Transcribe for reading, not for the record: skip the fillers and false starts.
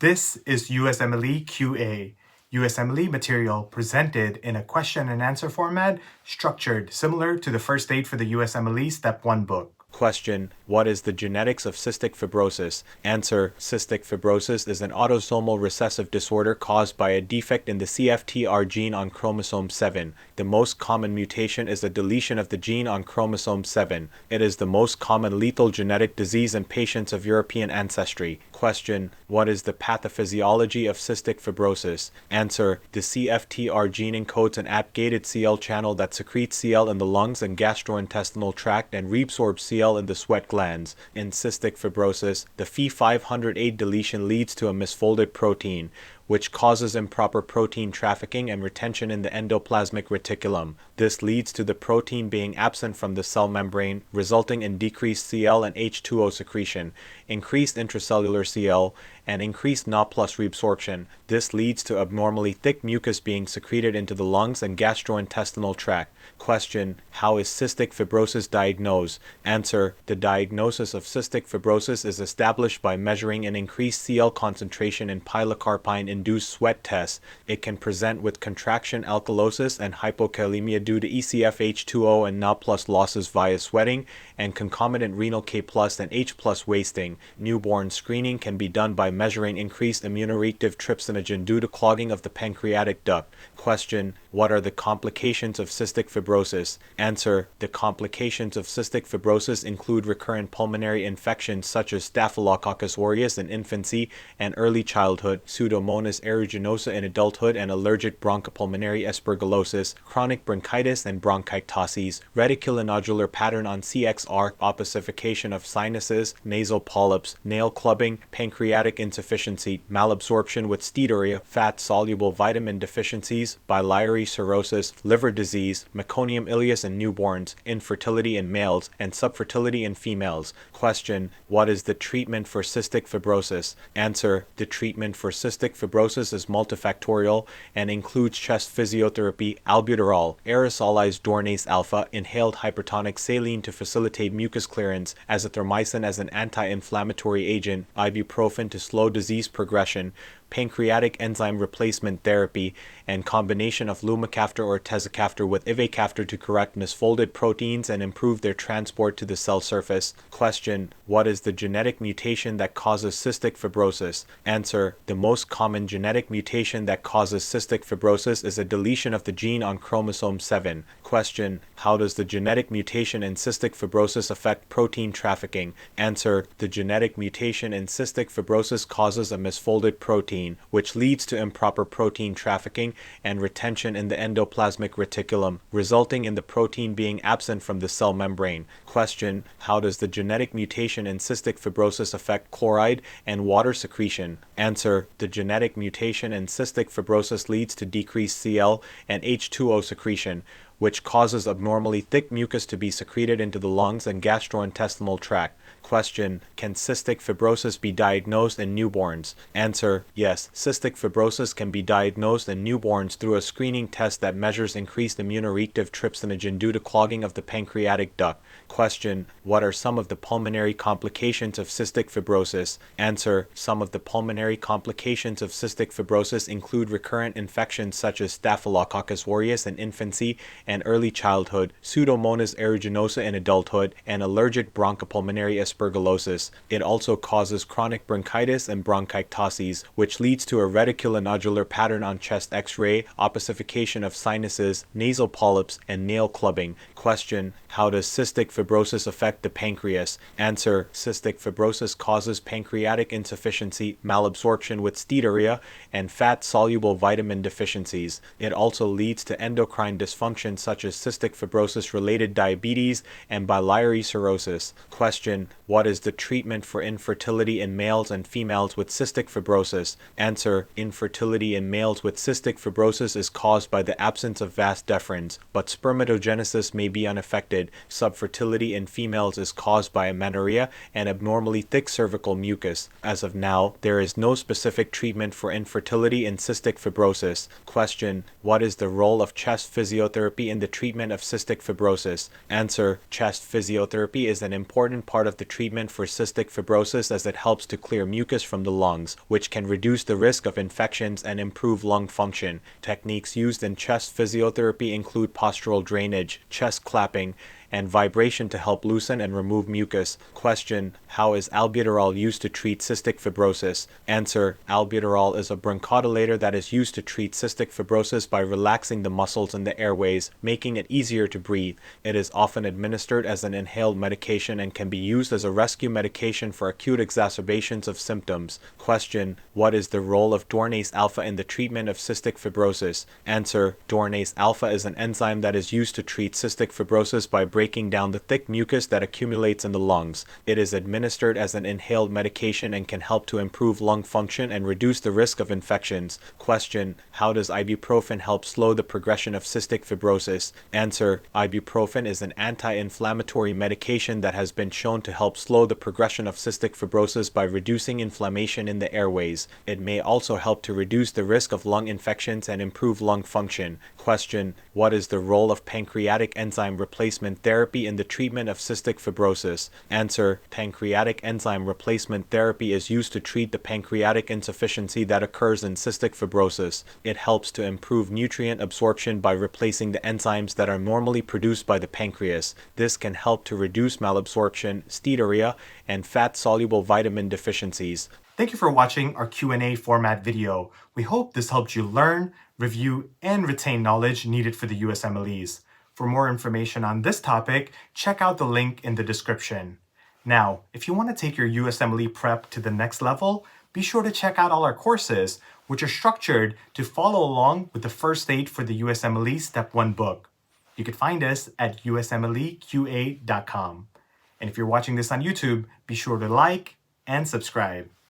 This is USMLE QA, USMLE material presented in a question and answer format structured similar to the first aid for the USMLE Step 1 book. Question: what is the genetics of cystic fibrosis? Answer: cystic fibrosis is an autosomal recessive disorder caused by a defect in the CFTR gene on chromosome 7. The most common mutation is a deletion of the gene on chromosome 7. It is the most common lethal genetic disease in patients of European ancestry. Question: what is the pathophysiology of cystic fibrosis? Answer: the CFTR gene encodes an ATP-gated Cl channel that secretes Cl in the lungs and gastrointestinal tract and reabsorbs Cl in the sweat glands. In cystic fibrosis, the Phe508 deletion leads to a misfolded protein, which causes improper protein trafficking and retention in the endoplasmic reticulum. This leads to the protein being absent from the cell membrane, resulting in decreased Cl and H2O secretion, increased intracellular Cl, and increased Na plus reabsorption. This leads to abnormally thick mucus being secreted into the lungs and gastrointestinal tract. Question: how is cystic fibrosis diagnosed? Answer: the diagnosis of cystic fibrosis is established by measuring an increased Cl concentration in pilocarpine-induced sweat tests. It can present with contraction alkalosis and hypokalemia due to ECFH2O and Na plus losses via sweating, and concomitant renal K plus and H plus wasting. Newborn screening can be done by measuring increased immunoreactive trypsinogen due to clogging of the pancreatic duct. Question: what are the complications of cystic fibrosis? Answer: the complications of cystic fibrosis include recurrent pulmonary infections such as Staphylococcus aureus in infancy and early childhood, Pseudomonas aeruginosa in adulthood and allergic bronchopulmonary aspergillosis, chronic bronchitis and bronchiectasis, reticulonodular pattern on CXR, ossification of sinuses, nasal polyps, nail clubbing, pancreatic insufficiency, malabsorption with steatorrhea, fat-soluble vitamin deficiencies, biliary cirrhosis, liver disease, meconium ileus in newborns, infertility in males, and subfertility in females. Question: what is the treatment for cystic fibrosis? Answer: the treatment for cystic fibrosis is multifactorial and includes chest physiotherapy, albuterol, aerosolized dornase alpha, inhaled hypertonic saline to facilitate mucus clearance, azithromycin as an anti-inflammatory agent, ibuprofen to slow disease progression, pancreatic enzyme replacement therapy, and combination of lumacaftor or tezacaftor with ivacaftor to correct misfolded proteins and improve their transport to the cell surface. Question: what is the genetic mutation that causes cystic fibrosis? Answer: the most common genetic mutation that causes cystic fibrosis is a deletion of the gene on chromosome 7. Question: how does the genetic mutation in cystic fibrosis affect protein trafficking? Answer: the genetic mutation in cystic fibrosis causes a misfolded protein, which leads to improper protein trafficking and retention in the endoplasmic reticulum, resulting in the protein being absent from the cell membrane. Question: how does the genetic mutation in cystic fibrosis affect chloride and water secretion? Answer: the genetic mutation in cystic fibrosis leads to decreased Cl and H2O secretion, which causes abnormally thick mucus to be secreted into the lungs and gastrointestinal tract. Question: can cystic fibrosis be diagnosed in newborns? Answer: yes, cystic fibrosis can be diagnosed in newborns through a screening test that measures increased immunoreactive trypsinogen due to clogging of the pancreatic duct. Question: what are some of the pulmonary complications of cystic fibrosis? Answer: some of the pulmonary complications of cystic fibrosis include recurrent infections such as Staphylococcus aureus in infancy and early childhood, Pseudomonas aeruginosa in adulthood, and allergic bronchopulmonary aspergillosis. It also causes chronic bronchitis and bronchiectasis, which leads to a reticulonodular pattern on chest X-ray, ossification of sinuses, nasal polyps, and nail clubbing. Question: how does cystic fibrosis affect the pancreas? Answer: cystic fibrosis causes pancreatic insufficiency, malabsorption with steatorrhea, and fat-soluble vitamin deficiencies. It also leads to endocrine dysfunction such as cystic fibrosis-related diabetes and biliary cirrhosis. Question: what is the treatment for infertility in males and females with cystic fibrosis? Answer: infertility in males with cystic fibrosis is caused by the absence of vas deferens, but spermatogenesis may be unaffected. stated, subfertility in females is caused by amenorrhea and abnormally thick cervical mucus. As of now, there is no specific treatment for infertility in cystic fibrosis. Question: what is the role of chest physiotherapy in the treatment of cystic fibrosis? Answer: chest physiotherapy is an important part of the treatment for cystic fibrosis as it helps to clear mucus from the lungs, which can reduce the risk of infections and improve lung function. Techniques used in chest physiotherapy include postural drainage, chest clapping, and vibration to help loosen and remove mucus. Question: how is albuterol used to treat cystic fibrosis? Answer: albuterol is a bronchodilator that is used to treat cystic fibrosis by relaxing the muscles in the airways, making it easier to breathe. It is often administered as an inhaled medication and can be used as a rescue medication for acute exacerbations of symptoms. Question: what is the role of dornase alpha in the treatment of cystic fibrosis? Answer: dornase alpha is an enzyme that is used to treat cystic fibrosis by breaking down the thick mucus that accumulates in the lungs. It is administered as an inhaled medication and can help to improve lung function and reduce the risk of infections. Question: how does ibuprofen help slow the progression of cystic fibrosis? Answer: ibuprofen is an anti-inflammatory medication that has been shown to help slow the progression of cystic fibrosis by reducing inflammation in the airways. It may also help to reduce the risk of lung infections and improve lung function. Question: what is the role of pancreatic enzyme replacement therapy in the treatment of cystic fibrosis? Answer: pancreatic enzyme replacement therapy is used to treat the pancreatic insufficiency that occurs in cystic fibrosis. It helps to improve nutrient absorption by replacing the enzymes that are normally produced by the pancreas. This can help to reduce malabsorption, steatorrhea, and fat-soluble vitamin deficiencies. Thank you for watching our Q&A format video. We hope this helped you learn, review, and retain knowledge needed for the USMLEs. For more information on this topic, check out the link in the description. Now, if you want to take your USMLE prep to the next level, be sure to check out all our courses, which are structured to follow along with the First Aid for the USMLE Step 1 book. You can find us at usmleqa.com. And if you're watching this on YouTube, be sure to like and subscribe.